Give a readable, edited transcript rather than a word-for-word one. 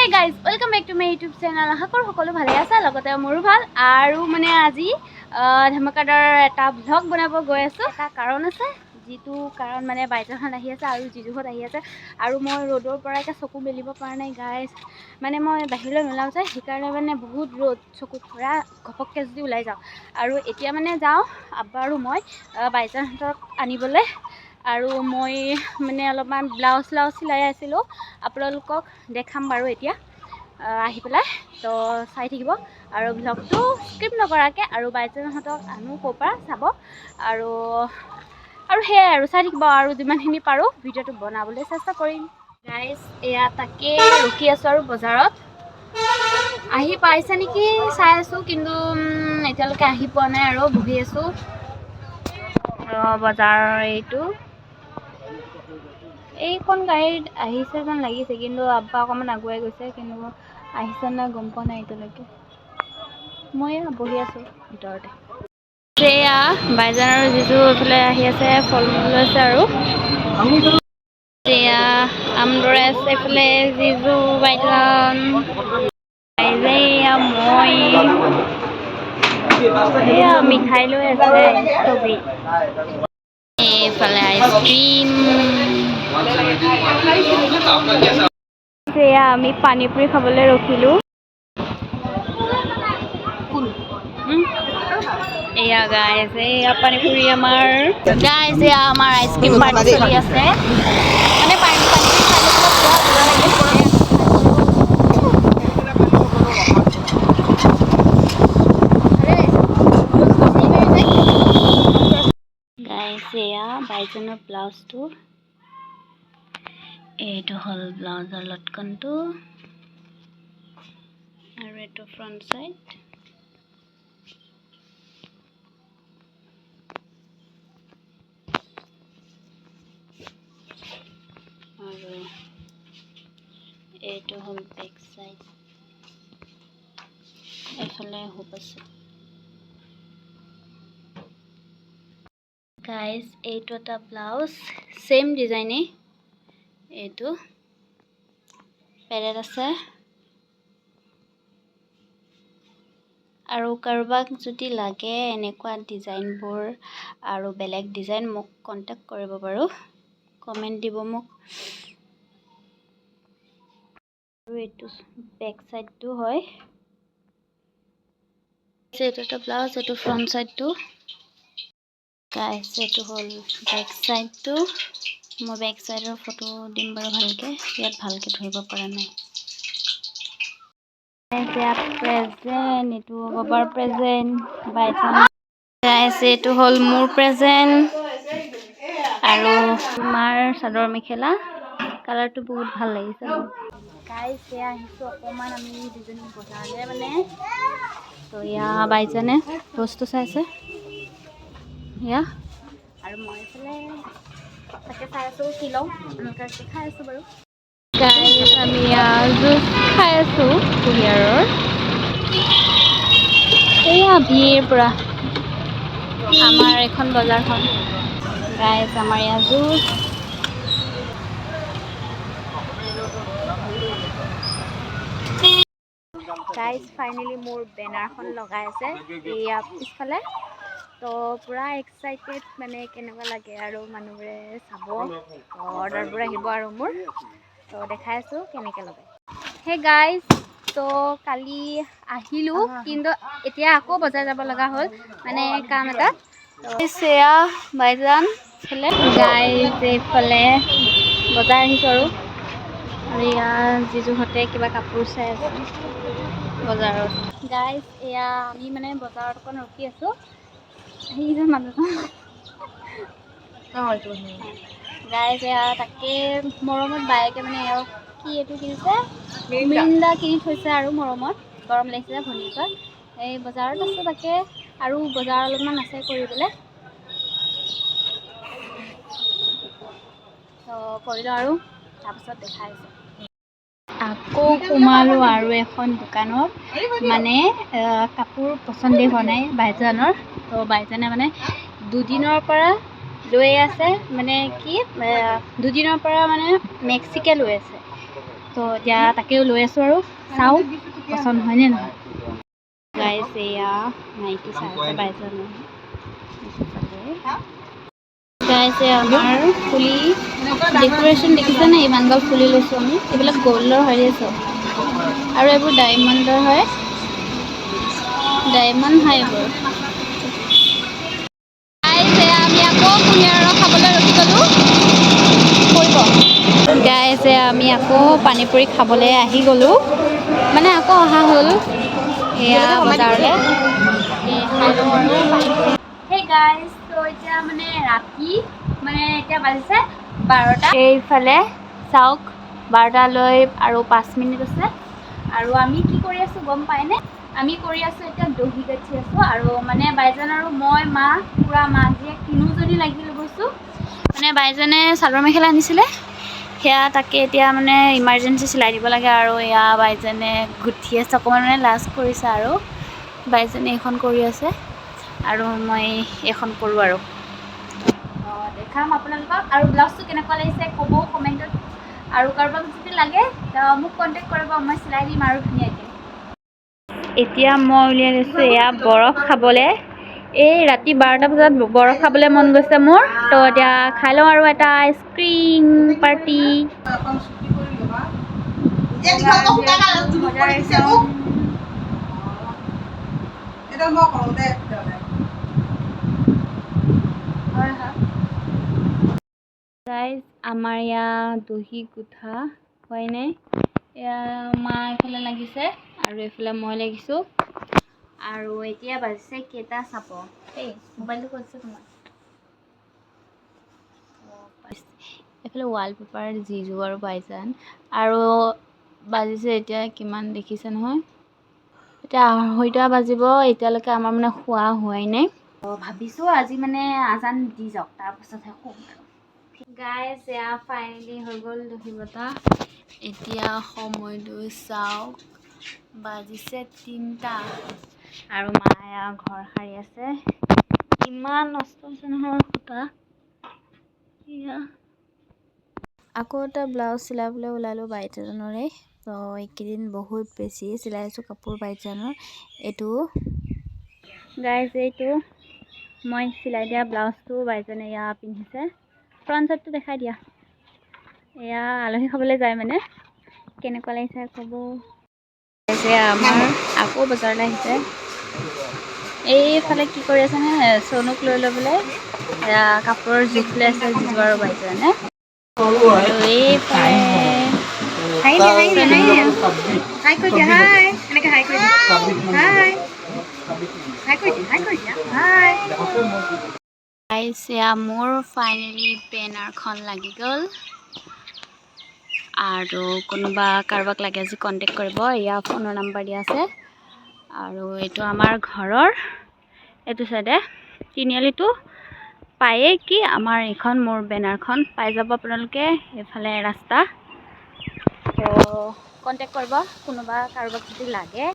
Hey guys, welcome back to my YouTube channel. আশা কৰোঁ সকলো ভালে আছে, লগতে মোৰো ভাল। আৰু মানে আজি ধমাকাদাৰ এটা ব্লগ বনাব গৈ আছো। এটা কাৰণ আছে, যিটো কাৰণ মানে বাইজানখন আহি আছে আৰু জিজুহঁত আহি আছে। আৰু মই ৰ'দৰ পৰা এটা চকু মেলিব পৰা নাই গাইজ। মানে মই বাহিৰলৈ নোলাওঁ যে, সেইকাৰণে মানে বহুত ৰ'দ, চকুত ধৰা ঘপককৈ যদি ওলাই যাওঁ। আৰু এতিয়া মানে যাওঁ আব্বা আৰু মই বাইজানহঁতক আনিবলৈ। আৰু মই মানে অলপমান ব্লাউজ চিলাই আছিলোঁ, আপোনালোকক দেখাম বাৰু এতিয়া আহি পেলাই। তো চাই থাকিব আৰু ব্লগটো স্কিপ নকৰাকৈ, আৰু বাইজানহঁতক আনো ক'ৰ পৰা চাব। আৰু সেয়াই আৰু চাই থাকিব, আৰু যিমানখিনি পাৰোঁ ভিডিঅ'টো বনাবলৈ চেষ্টা কৰিম। গাইজ এয়া তাকে ৰখি আছোঁ আৰু বজাৰত আহি পাইছে নেকি চাই আছোঁ, কিন্তু এতিয়ালৈকে আহি পোৱা নাই আৰু বহি আছোঁ। বজাৰ এইটো এইখন গাড়ীত আহিছে যেন লাগিছে, কিন্তু আব্বা অকণমান আগুৱাই গৈছে, কিন্তু আহিছে নাই গম পোৱা নাই এতিয়ালৈকে। মই বহি আছোঁ ভিতৰতে। এয়া বাইজান আৰু জিজু এইফালে আহি আছে, ফল মূল লৈছে। আৰু এয়া আমদৰে আছে এইফালে জিজু, বাইজান, এয়া মই এয়া মিঠাই লৈ আছে চবেই। এইফালে আইচক্ৰীম, এয়া আমি পানীপুৰি খাবলৈ ৰখিলোঁ। এয়া গাইজ এয়া পানীপুৰি আমাৰ গাইজ, এয়া আমাৰ আইচক্ৰীম পাৰ্টি চলি আছে। মানে পানীপুৰি গাইজ এয়া বাইজানৰ ব্লাউজটো, এইটো হ'ল ব্লাউজৰ লটকনটো, আৰু এইটো ফ্ৰণ্ট চাইড। আৰু এইটো হ'ল বেক চাইড, এইফালে হুক আছে। গাইজ এইটো এটা ব্লাউজ, চেম ডিজাইনে, এইটো পেৰেট আছে। আৰু কাৰোবাক যদি লাগে এনেকুৱা ডিজাইনবোৰ আৰু বেলেগ ডিজাইন, মোক কণ্টেক্ট কৰিব বাৰু, কমেণ্ট দিব মোক। আৰু এইটো বেক চাইডটো হয়। এইটো এটা ব্লাউজ, এইটো ফ্ৰণ্ট চাইডটো। গাইজ এইটো হ'ল বেক চাইডটো। মই বেক চাইডৰ ফটো দিম বাৰু ভালকৈ, ইয়াত ভালকৈ ধৰিব পৰা নাই। প্ৰেজেণ্ট, এইটো বাবাৰ প্ৰেজেণ্ট, বাইজান। গাইজ এইটো হ'ল মোৰ প্ৰেজেণ্ট, আৰু তোমাৰ চাদৰ মেখেলা, কালাৰটো বহুত ভাল লাগিছে। গাইজ এয়া আহিছোঁ অকণমান আমি দুজনী বজাৰলৈ মানে। তো এয়া বাইজানে বস্তু চাইছে এয়া, আৰু মই এইফালে তাকে চাই আছোঁ কি লওঁ, এনেকৈ খাই আছোঁ বাৰু। গাইজ আমি জুচ খাই আছোঁ কুঁহিয়াৰৰ। এয়া ভিৰ পৰা আমাৰ এইখন বজাৰখন। গাইজ আমাৰ ইয়াত জুচ, গাইজ ফাইনেলি মোৰ বেনাৰখন লগাই আছে এয়া পিছফালে। তো পূৰা এক্সাইটেড, মানে কেনেকুৱা লাগে আৰু মানুহবোৰে চাব, অৰ্ডাৰবোৰ আহিব আৰু মোৰ। তো দেখাই আছোঁ কেনেকৈ লগাই। সেই গাইজ তো কালি আহিলোঁ, কিন্তু এতিয়া আকৌ বজাৰ যাব লগা হ'ল, মানে কাম এটা। এয়া বাইজান এইফালে, গাইজ এইফালে বজাৰ আহিছোঁ আৰু ইয়াৰ জিজুহঁতে কিবা কাপোৰ চাই আছে বজাৰত। গাইজ এয়া আমি মানে বজাৰত অকণ ৰখি আছোঁ, সেইজন মানুহজন। গাইজ এয়া তাকে মৰমত বায়েকে মানে কি এইটো কিনিছে, মিৰিণ্ডা কিনি থৈছে আৰু মৰমত, গৰম লাগিছে ভনীয়েকৰ। এই বজাৰত আছোঁ তাকে, আৰু বজাৰ অলপমান আছে কৰিবলৈ, তো কৰিলোঁ আৰু তাৰপিছত দেখাই আছোঁ। আকৌ সোমালোঁ আৰু এখন দোকানত, মানে কাপোৰ পচন্দে হোৱা নাই বাইজানৰ। তো বাইজানে মানে দুদিনৰ পৰা লৈ আছে, মানে কি দুদিনৰ পৰা মানে মেক্সিকে লৈ আছে। তো এতিয়া তাকেও লৈ আছোঁ আৰু চাওঁ পচন্দ হয়নে নহয়। গাইছ এয়া নাইটি চাই আছে বাইজনে। গাইছ আমাৰ ফুলি ডেক'ৰেশ্যন দেখিছেনে? ইমান গাল ফুলি লৈছোঁ আমি। এইবিলাক গ'ল্ডৰ হয় চব আৰু এইবোৰ ডায়মণ্ডৰ হয়, ডায়মণ্ড হয় এইবোৰ। আমি আকৌ কুঁহিয়াৰ ৰস খাবলৈ ৰখি গ'লোঁ। গাইছ আমি আকৌ পানীপুৰি খাবলৈ আহি গ'লোঁ, মানে আকৌ অহা হ'ল এয়া বজাৰলৈ। সেই গাইছ তো এতিয়া মানে ৰাতি মানে এতিয়া বাজিছে 12টা। এইফালে চাওক 12টালৈ আৰু 5 মিনিট আছে। আৰু আমি কি কৰি আছোঁ গম পায়নে? আমি কৰি আছোঁ এতিয়া দহি গাঠি আছোঁ আৰু মানে বাইজন আৰু মই মা পুৰা মাক জীয়েক তিনিওজনী লাগি গৈছোঁ। মানে বাইজনে চাদৰ মেখেলা আনিছিলে, সেয়া তাকে এতিয়া মানে ইমাৰ্জেঞ্চি চিলাই দিব লাগে আৰু এয়া বাইজনে গুঠি আছে। অকণমান মানে লাজ কৰিছে আৰু বাইজনে এইখন কৰি আছে আৰু মই এইখন কৰোঁ আৰু দেখাম আপোনালোকক। আৰু ব্লাউজটো কেনেকুৱা লাগিছে ক'ব কমেণ্টত, আৰু কাৰোবাক যদি লাগে মোক কণ্টেক্ট কৰিব, মই চিলাই দিম আৰু ধুনীয়াকৈ। এতিয়া মই উলিয়াই লৈছোঁ এয়া বৰফ খাবলৈ। এই ৰাতি 12টা বজাত বৰফ খাবলৈ মন গৈছে মোৰ, তো এতিয়া খাই লওঁ আৰু এটা আইচক্ৰীম পাৰ্টি। গাইজ আমাৰ ইয়াত দহি গোঠা হয় নাই, এয়া মা এইফালে লাগিছে আৰু এইফালে মই লাগিছোঁ। আৰু এতিয়া বাজিছে কেইটা চাব, এই মোবাইলটো কৈছে তোমাৰ এইফালে ৱালপেপাৰ জিজু আৰু বাইজান, আৰু বাজিছে এতিয়া কিমান দেখিছে নহয়, এতিয়া 2:30 বাজিব। এতিয়ালৈকে আমাৰ মানে খোৱা হোৱাই নাই। ভাবিছোঁ আজি মানে আজান দি যাওক, তাৰপাছতহে শুম আৰু। গাইজ এয়া ফাইনেলি হৈ গ'ল দহি বটা। এতিয়া সময়টো চাওক বাজিছে 3টা আৰু মায়ে ঘৰ সাৰি আছে। ইমান নষ্ট হৈছে নহয় সূতা। আকৌ এটা ব্লাউজ চিলাবলৈ ওলালোঁ বাইজানৰে। তো এইকেইদিন বহুত বেছি চিলাইছোঁ কাপোৰ বাইজানৰ। এইটো গাইজ এইটো মই চিলাই দিয়া ব্লাউজটো বাইজানে এয়া পিন্ধিছে। ফ্ৰণ্ট চাইডটো দেখাই দিয়া। এয়া আলহী খাবলৈ যায় মানে, কেনেকুৱা লাগিছে ক'ব। আমাৰ আকৌ বজাৰলৈ আহিছে। এইফালে কি কৰি আছেনে চনুক লৈ পেলাই এয়া কাপোৰৰ জোখ লৈ আছে জিজু আৰু বাইজানে। মোৰ ফাইনেলি বেনাৰখন লাগি গ'ল, আৰু কোনোবা কাৰোবাক লাগে আজি কণ্টেক্ট কৰিব, এয়া ফোনৰ নাম্বাৰ দিয়া আছে। আৰু এইটো আমাৰ ঘৰৰ এইটো চাইডে তিনিআলিটো পায়েই কি আমাৰ এইখন মোৰ বেনাৰখন পাই যাব আপোনালোকে। এইফালে ৰাস্তা, তো কণ্টেক্ট কৰিব কোনোবা কাৰোবাক যদি লাগে।